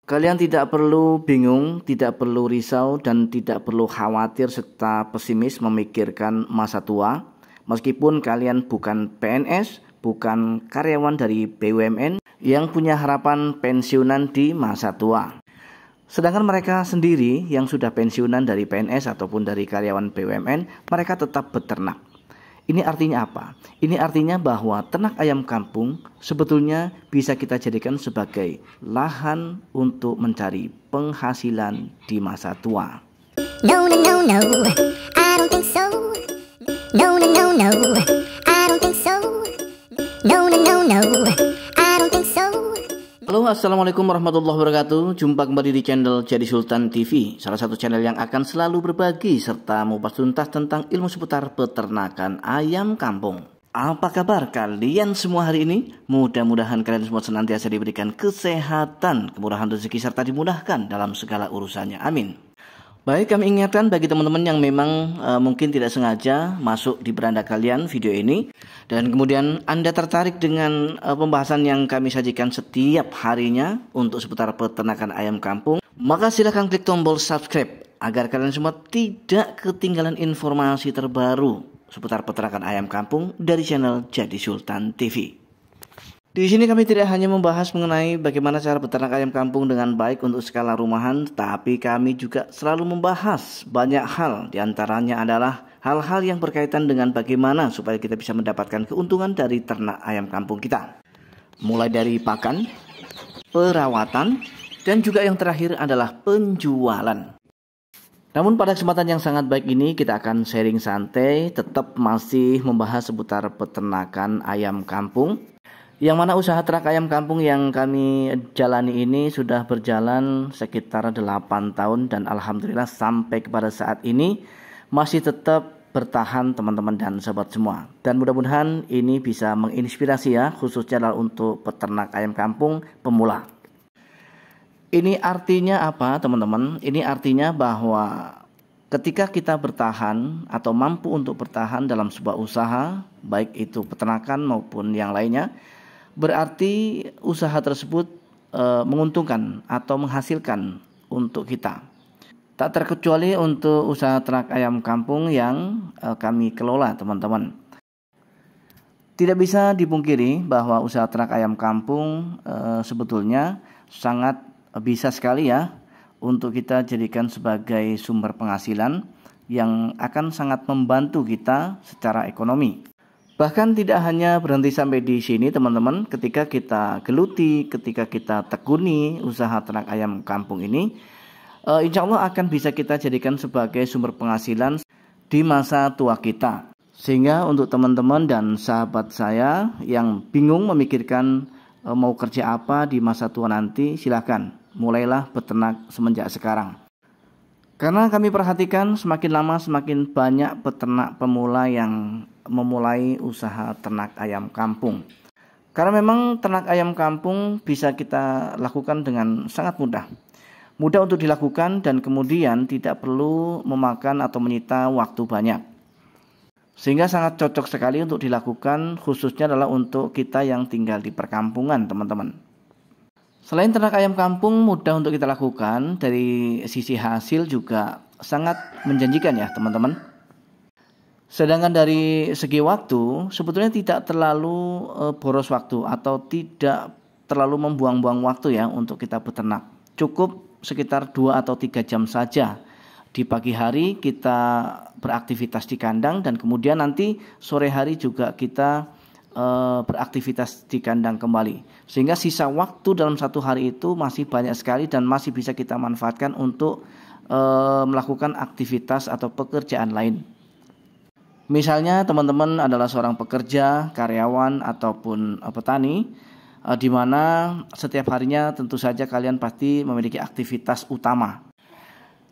Kalian tidak perlu bingung, tidak perlu risau, dan tidak perlu khawatir serta pesimis memikirkan masa tua. Meskipun kalian bukan PNS, bukan karyawan dari BUMN yang punya harapan pensiunan di masa tua. Sedangkan mereka sendiri yang sudah pensiunan dari PNS ataupun dari karyawan BUMN, mereka tetap beternak. Ini artinya apa? Ini artinya bahwa ternak ayam kampung sebetulnya bisa kita jadikan sebagai lahan untuk mencari penghasilan di masa tua. No, no, no, no, I don't think so. No, no, no, no, I don't think so. No, no, no, no, I don't think so. Halo, assalamualaikum warahmatullahi wabarakatuh. Jumpa kembali di channel Jadi Sultan TV, salah satu channel yang akan selalu berbagi serta mengupas tuntas tentang ilmu seputar peternakan ayam kampung. Apa kabar kalian semua hari ini? Mudah-mudahan kalian semua senantiasa diberikan kesehatan, kemurahan rezeki serta dimudahkan dalam segala urusannya. Amin. Baik, kami ingatkan bagi teman-teman yang memang mungkin tidak sengaja masuk di beranda kalian video ini, dan kemudian Anda tertarik dengan pembahasan yang kami sajikan setiap harinya untuk seputar peternakan ayam kampung, maka silahkan klik tombol subscribe agar kalian semua tidak ketinggalan informasi terbaru seputar peternakan ayam kampung dari channel Jadi Sultan TV. Di sini kami tidak hanya membahas mengenai bagaimana cara beternak ayam kampung dengan baik untuk skala rumahan, tapi kami juga selalu membahas banyak hal. Di antaranya adalah hal-hal yang berkaitan dengan bagaimana supaya kita bisa mendapatkan keuntungan dari ternak ayam kampung kita. Mulai dari pakan, perawatan, dan juga yang terakhir adalah penjualan. Namun pada kesempatan yang sangat baik ini kita akan sharing santai, tetap masih membahas seputar peternakan ayam kampung. Yang mana usaha ternak ayam kampung yang kami jalani ini sudah berjalan sekitar 8 tahun dan alhamdulillah sampai kepada saat ini masih tetap bertahan teman-teman dan sahabat semua. Dan mudah-mudahan ini bisa menginspirasi ya, khususnya adalah untuk peternak ayam kampung pemula. Ini artinya apa teman-teman? Ini artinya bahwa ketika kita bertahan atau mampu untuk bertahan dalam sebuah usaha, baik itu peternakan maupun yang lainnya, berarti usaha tersebut menguntungkan atau menghasilkan untuk kita. Tak terkecuali untuk usaha ternak ayam kampung yang kami kelola teman-teman. Tidak bisa dipungkiri bahwa usaha ternak ayam kampung sebetulnya sangat bisa sekali ya untuk kita jadikan sebagai sumber penghasilan yang akan sangat membantu kita secara ekonomi. Bahkan tidak hanya berhenti sampai di sini teman-teman, ketika kita geluti, ketika kita tekuni usaha ternak ayam kampung ini, insya Allah akan bisa kita jadikan sebagai sumber penghasilan di masa tua kita. Sehingga untuk teman-teman dan sahabat saya yang bingung memikirkan mau kerja apa di masa tua nanti, silakan mulailah beternak semenjak sekarang. Karena kami perhatikan semakin lama semakin banyak peternak pemula yang memulai usaha ternak ayam kampung. Karena memang ternak ayam kampung bisa kita lakukan dengan sangat mudah. Mudah untuk dilakukan dan kemudian tidak perlu memakan atau menyita waktu banyak. Sehingga sangat cocok sekali untuk dilakukan, khususnya adalah untuk kita yang tinggal di perkampungan teman-teman. Selain ternak ayam kampung mudah untuk kita lakukan, dari sisi hasil juga sangat menjanjikan ya teman-teman. Sedangkan dari segi waktu sebetulnya tidak terlalu boros waktu atau tidak terlalu membuang-buang waktu ya untuk kita beternak. Cukup sekitar 2 atau 3 jam saja. Di pagi hari kita beraktivitas di kandang dan kemudian nanti sore hari juga kita beraktivitas di kandang kembali. Sehingga sisa waktu dalam satu hari itu masih banyak sekali dan masih bisa kita manfaatkan untuk melakukan aktivitas atau pekerjaan lain. Misalnya teman-teman adalah seorang pekerja, karyawan ataupun petani, di mana setiap harinya tentu saja kalian pasti memiliki aktivitas utama.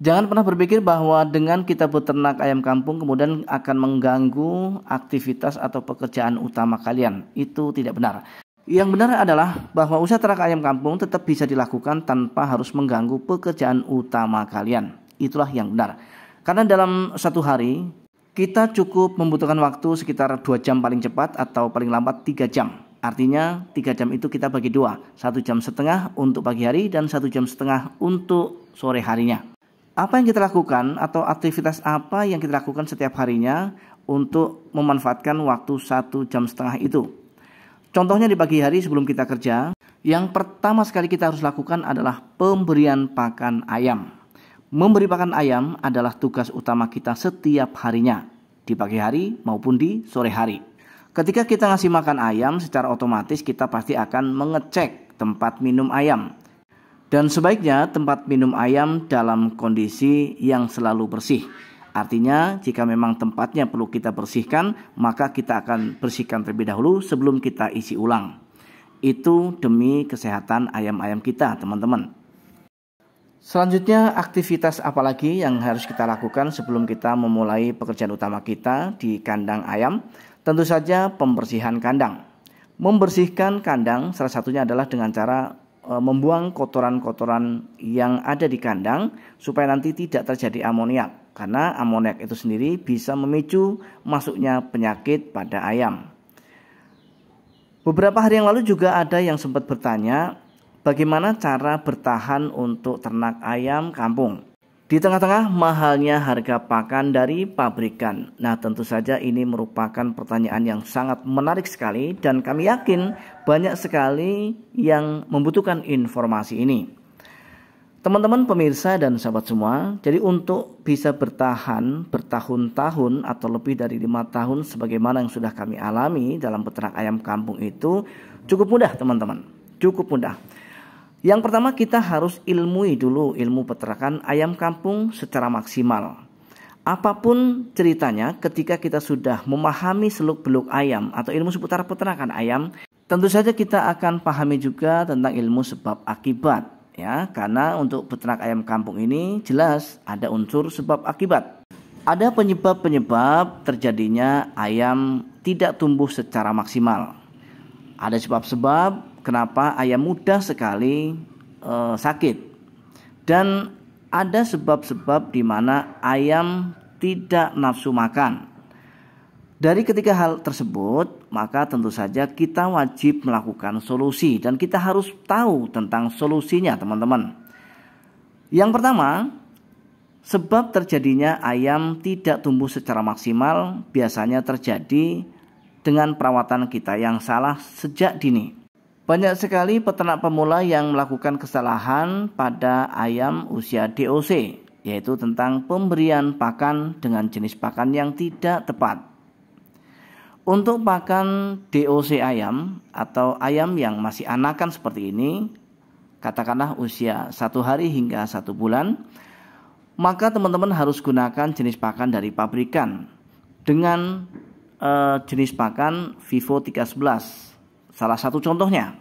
Jangan pernah berpikir bahwa dengan kita beternak ayam kampung kemudian akan mengganggu aktivitas atau pekerjaan utama kalian. Itu tidak benar. Yang benar adalah bahwa usaha ternak ayam kampung tetap bisa dilakukan tanpa harus mengganggu pekerjaan utama kalian. Itulah yang benar. Karena dalam satu hari kita cukup membutuhkan waktu sekitar 2 jam paling cepat atau paling lambat 3 jam Artinya 3 jam itu kita bagi 2, 1,5 jam untuk pagi hari dan 1,5 jam untuk sore harinya. Apa yang kita lakukan atau aktivitas apa yang kita lakukan setiap harinya untuk memanfaatkan waktu 1,5 jam itu? Contohnya di pagi hari sebelum kita kerja, yang pertama sekali kita harus lakukan adalah pemberian pakan ayam. Memberi pakan ayam adalah tugas utama kita setiap harinya, di pagi hari maupun di sore hari. Ketika kita ngasih makan ayam, secara otomatis kita pasti akan mengecek tempat minum ayam. Dan sebaiknya tempat minum ayam dalam kondisi yang selalu bersih. Artinya jika memang tempatnya perlu kita bersihkan, maka kita akan bersihkan terlebih dahulu sebelum kita isi ulang. Itu demi kesehatan ayam-ayam kita, teman-teman. Selanjutnya, aktivitas apa lagi yang harus kita lakukan sebelum kita memulai pekerjaan utama kita di kandang ayam? Tentu saja pembersihan kandang. Membersihkan kandang salah satunya adalah dengan cara membuang kotoran-kotoran yang ada di kandang supaya nanti tidak terjadi amoniak. Karena amoniak itu sendiri bisa memicu masuknya penyakit pada ayam. Beberapa hari yang lalu juga ada yang sempat bertanya, bagaimana cara bertahan untuk ternak ayam kampung di tengah-tengah mahalnya harga pakan dari pabrikan? Nah, tentu saja ini merupakan pertanyaan yang sangat menarik sekali dan kami yakin banyak sekali yang membutuhkan informasi ini. Teman-teman pemirsa dan sahabat semua, jadi untuk bisa bertahan bertahun-tahun atau lebih dari 5 tahun sebagaimana yang sudah kami alami dalam peternak ayam kampung itu cukup mudah, teman-teman. Cukup mudah. Yang pertama, kita harus ilmui dulu ilmu peternakan ayam kampung secara maksimal. Apapun ceritanya, ketika kita sudah memahami seluk-beluk ayam atau ilmu seputar peternakan ayam, tentu saja kita akan pahami juga tentang ilmu sebab akibat, ya. Karena untuk peternak ayam kampung ini jelas ada unsur sebab akibat. Ada penyebab-penyebab terjadinya ayam tidak tumbuh secara maksimal. Ada sebab-sebab kenapa ayam mudah sekali sakit. Dan ada sebab-sebab di mana ayam tidak nafsu makan. Dari ketiga hal tersebut, maka tentu saja kita wajib melakukan solusi. Dan kita harus tahu tentang solusinya, teman-teman. Yang pertama, sebab terjadinya ayam tidak tumbuh secara maksimal biasanya terjadi dengan perawatan kita yang salah sejak dini. Banyak sekali peternak pemula yang melakukan kesalahan pada ayam usia DOC, yaitu tentang pemberian pakan dengan jenis pakan yang tidak tepat. Untuk pakan DOC ayam atau ayam yang masih anakan seperti ini, katakanlah usia 1 hari hingga 1 bulan, maka teman-teman harus gunakan jenis pakan dari pabrikan dengan jenis pakan Vivo 311. Salah satu contohnya.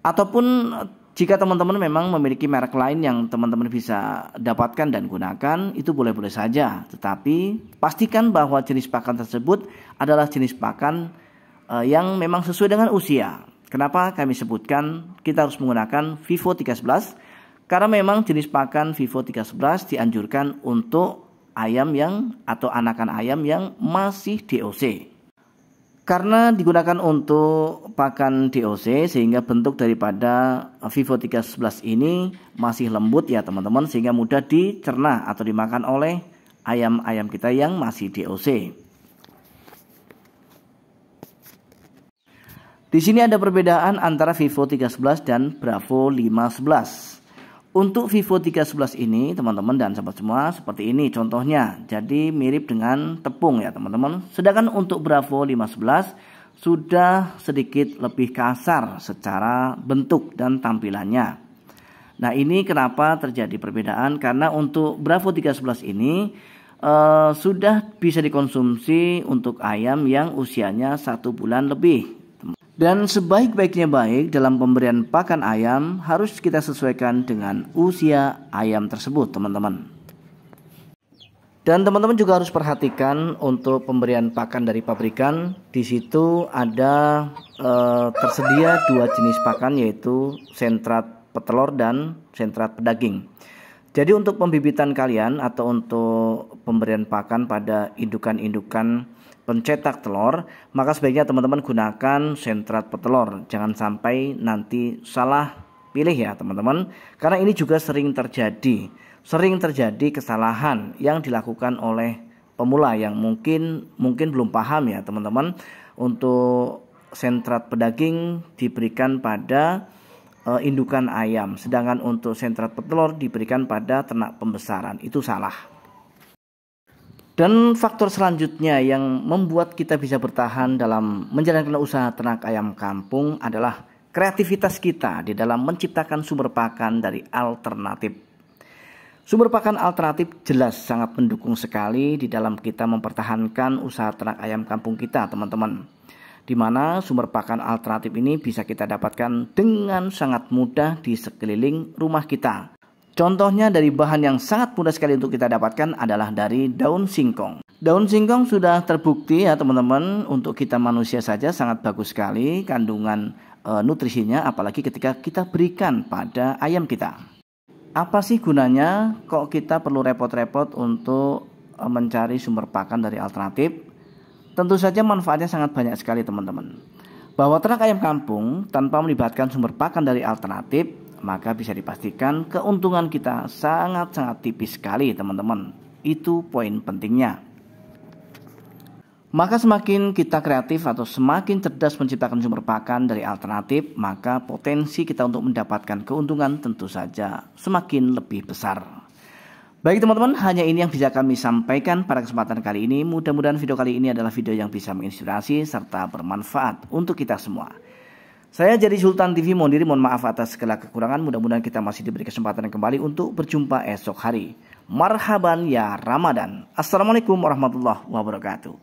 Ataupun jika teman-teman memang memiliki merek lain yang teman-teman bisa dapatkan dan gunakan, itu boleh-boleh saja. Tetapi pastikan bahwa jenis pakan tersebut adalah jenis pakan yang memang sesuai dengan usia. Kenapa kami sebutkan kita harus menggunakan Vivo 311? Karena memang jenis pakan Vivo 311 dianjurkan untuk ayam yang atau anakan ayam yang masih DOC. Karena digunakan untuk pakan DOC sehingga bentuk daripada Vivo 311 ini masih lembut ya teman-teman, sehingga mudah dicerna atau dimakan oleh ayam-ayam kita yang masih DOC. Di sini ada perbedaan antara Vivo 311 dan Bravo 511. Untuk Vivo 311 ini teman-teman dan sahabat semua seperti ini contohnya. Jadi mirip dengan tepung ya teman-teman. Sedangkan untuk Bravo 511 sudah sedikit lebih kasar secara bentuk dan tampilannya. Nah, ini kenapa terjadi perbedaan? Karena untuk Bravo 311 ini sudah bisa dikonsumsi untuk ayam yang usianya 1 bulan lebih. Dan sebaik-baiknya baik dalam pemberian pakan ayam harus kita sesuaikan dengan usia ayam tersebut, teman-teman. Dan teman-teman juga harus perhatikan untuk pemberian pakan dari pabrikan. Di situ ada tersedia 2 jenis pakan, yaitu sentrat petelur dan sentrat pedaging. Jadi untuk pembibitan kalian atau untuk pemberian pakan pada indukan-indukan pencetak telur, maka sebaiknya teman-teman gunakan sentrat petelur. Jangan sampai nanti salah pilih ya teman-teman, karena ini juga sering terjadi kesalahan yang dilakukan oleh pemula yang mungkin belum paham ya teman-teman. Untuk sentrat pedaging diberikan pada indukan ayam, sedangkan untuk sentrat petelur diberikan pada ternak pembesaran. Itu salah. Dan faktor selanjutnya yang membuat kita bisa bertahan dalam menjalankan usaha ternak ayam kampung adalah kreativitas kita di dalam menciptakan sumber pakan dari alternatif. Sumber pakan alternatif jelas sangat mendukung sekali di dalam kita mempertahankan usaha ternak ayam kampung kita teman-teman. Di mana sumber pakan alternatif ini bisa kita dapatkan dengan sangat mudah di sekeliling rumah kita. Contohnya dari bahan yang sangat mudah sekali untuk kita dapatkan adalah dari daun singkong. Daun singkong sudah terbukti ya teman-teman, untuk kita manusia saja sangat bagus sekali kandungan nutrisinya, apalagi ketika kita berikan pada ayam kita. Apa sih gunanya kok kita perlu repot-repot untuk mencari sumber pakan dari alternatif? Tentu saja manfaatnya sangat banyak sekali teman-teman. Bahwa ternak ayam kampung tanpa melibatkan sumber pakan dari alternatif, maka bisa dipastikan keuntungan kita sangat-sangat tipis sekali teman-teman. Itu poin pentingnya. Maka semakin kita kreatif atau semakin cerdas menciptakan sumber pakan dari alternatif, maka potensi kita untuk mendapatkan keuntungan tentu saja semakin lebih besar. Baik teman-teman, hanya ini yang bisa kami sampaikan pada kesempatan kali ini. Mudah-mudahan video kali ini adalah video yang bisa menginspirasi serta bermanfaat untuk kita semua. Saya Jadi Sultan TV mohon diri, mohon maaf atas segala kekurangan. Mudah-mudahan kita masih diberi kesempatan kembali untuk berjumpa esok hari. Marhaban ya Ramadan. Assalamualaikum warahmatullahi wabarakatuh.